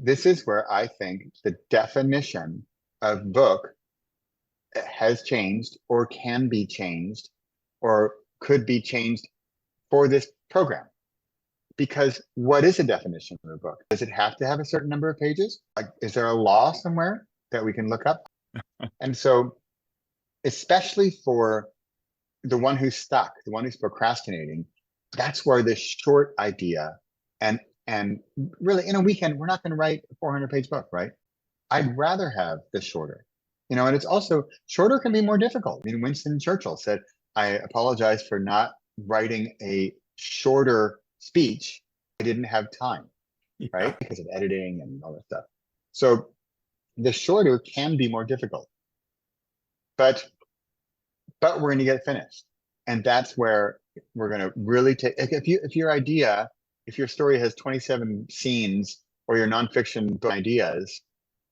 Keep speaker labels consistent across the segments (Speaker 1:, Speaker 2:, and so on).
Speaker 1: this is where I think the definition of book has changed or can be changed or could be changed for this program. Because what is a definition of a book? Does it have to have a certain number of pages? Like, is there a law somewhere that we can look up? And so, especially for the one who's stuck, the one who's procrastinating, that's where this short idea and really in a weekend, we're not going to write a 400-page book, right? I'd rather have the shorter, and it's also shorter can be more difficult. I mean, Winston Churchill said, I apologize for not writing a shorter speech. I didn't have time, right? Because of editing and all that stuff. So the shorter can be more difficult, but we're going to get finished. And that's where we're going to really take, if your story has 27 scenes or your nonfiction book ideas,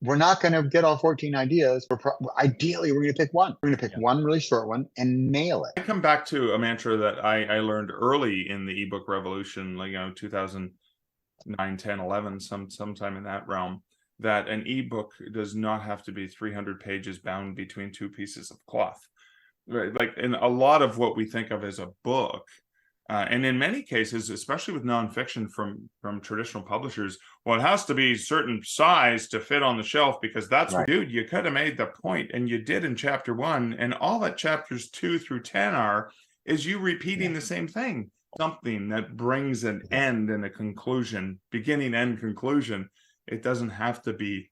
Speaker 1: we're not going to get all 14 ideas. Ideally, we're going to pick one. We're going to pick one really short one and nail it.
Speaker 2: I come back to a mantra that I learned early in the ebook revolution, 2009, 10, 11, sometime in that realm, that an ebook does not have to be 300 pages bound between two pieces of cloth. Right? Like in a lot of what we think of as a book, and in many cases, especially with nonfiction from traditional publishers, well, it has to be certain size to fit on the shelf because that's right. Dude, you could have made the point, and you did in chapter 1, and all that chapters 2 through 10 are is you repeating the same thing, something that brings an end and a conclusion, beginning, end, conclusion. It doesn't have to be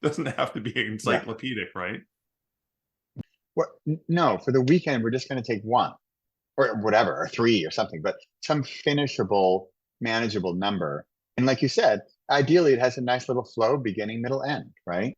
Speaker 2: encyclopedic, right?
Speaker 1: Well, no, for the weekend, we're just going to take one. Or whatever, or 3 or something, but some finishable, manageable number. And like you said, ideally it has a nice little flow, beginning, middle, end, right?